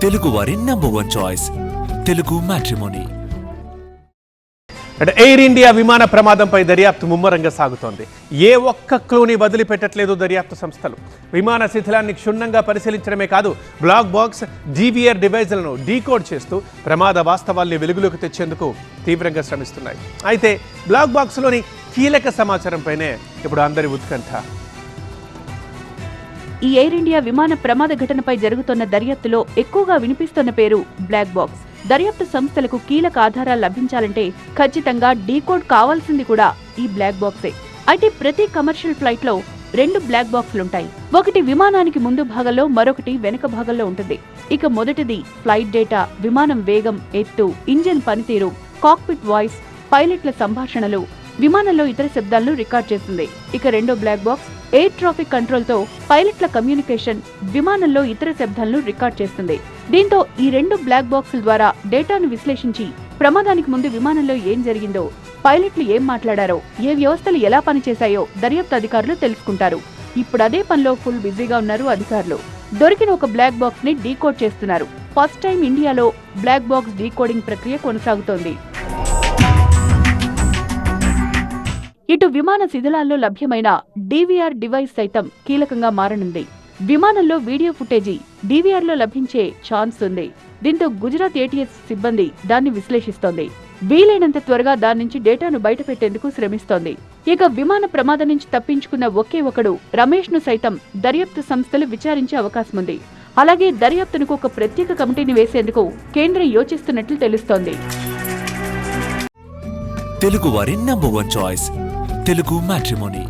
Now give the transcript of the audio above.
తెలుగు వారి #1 choice Telugu matrimony. Air India విమాన ప్రమాదంపై దర్యాప్తు ముమ్మరంగా సాగుతోంది. ఏ ఒక్క క్లూని వదిలిపెట్టట్లేదు దర్యాప్తు సంస్థలు. విమాన శిథిలాన్ని క్షుణ్ణంగా పరిశీలించడమే కాదు, బ్లాక్ బాక్స్, జీవీఆర్ డివైజ్లను డీకోడ్ చేస్తూ ప్రమాద వాస్తవాల్ని వెలుగులోకి తెచ్చేందుకు తీవ్రంగా శ్రమిస్తున్నాయి. అయితే బ్లాక్ బాక్స్లోని కీలక సమాచారంపైనే ఇప్పుడు అందరి ఉత్కంఠ. ఈ ఎయిర్ ఇండియా విమాన ప్రమాద ఘటనపై జరుగుతున్న దర్యాప్తులో ఎక్కువగా వినిపిస్తున్న పేరు బ్లాక్ బాక్స్. దర్యాప్తు సంస్థలకు కీలక ఆధారాలు లభించాలంటే ఖచ్చితంగా డీకోడ్ కావాల్సింది కూడా ఈ బ్లాక్ బాక్సే. అయితే ప్రతి కమర్షియల్ ఫ్లైట్ లో 2 బ్లాక్ బాక్సులుంటాయి. ఒకటి విమానానికి ముందు భాగంలో, మరొకటి వెనుక భాగంలో ఉంటుంది. ఇక మొదటిది ఫ్లైట్ డేటా, విమానం వేగం, ఎత్తు, ఇంజిన్ పనితీరు, కాక్పిట్ వాయిస్, పైలట్ల సంభాషణలు, విమానంలో ఇతర శబ్దాలను రికార్డ్ చేస్తుంది. ఇక రెండో black box air traffic control తో పైలట్ల కమ్యూనికేషన్, విమానంలో ఇతర శబ్దాలను రికార్డ్ చేస్తుంది. దీంతో ఈ 2 బ్లాక్ బాక్సుల ద్వారా డేటాను విశ్లేషించి ప్రమాదానికి ముందు విమానంలో ఏం జరిగిందో, పైలట్లు ఏం మాట్లాడారో, ఏ వ్యవస్థలు ఎలా పనిచేశాయో దర్యాప్తు అధికారులు తెలుసుకుంటారు. ఇప్పుడు అదే పనిలో ఫుల్ బిజీగా ఉన్నారు అధికారులు. దొరికిన ఒక బ్లాక్ బాక్స్ ని డీకోడ్ చేస్తున్నారు. ఫస్ట్ టైం ఇండియాలో బ్లాక్ బాక్స్ డీకోడింగ్ ప్రక్రియ కొనసాగుతోంది. ఇటు విమాన శిథిలాల్లో లభ్యమైన డీవీఆర్ డివైస్ సైతం కీలకంగా మారనుంది. విమానంలో వీడియో ఫుటేజీ డీవీఆర్ లో లభించే ఛాన్స్ ఉంది. దీంతో గుజరాత్ ఏటీఎస్ సిబ్బంది దాన్ని విశ్లేషిస్తోంది. వీలైనంత త్వరగా దాని నుంచి డేటాను బయటపెట్టేందుకు శ్రమిస్తోంది. ఇక విమాన ప్రమాదం నుంచి తప్పించుకున్న ఒకే ఒకడు రమేష్ ను సైతం దర్యాప్తు సంస్థలు విచారించే అవకాశం ఉంది. అలాగే దర్యాప్తునకు ఒక ప్రత్యేక కమిటీని వేసేందుకు కేంద్రం యోచిస్తున్నట్లు తెలుస్తోంది. తెలుగు వారి #1 చాయిస్ తెలుగు మ్యాట్రిమోనీ.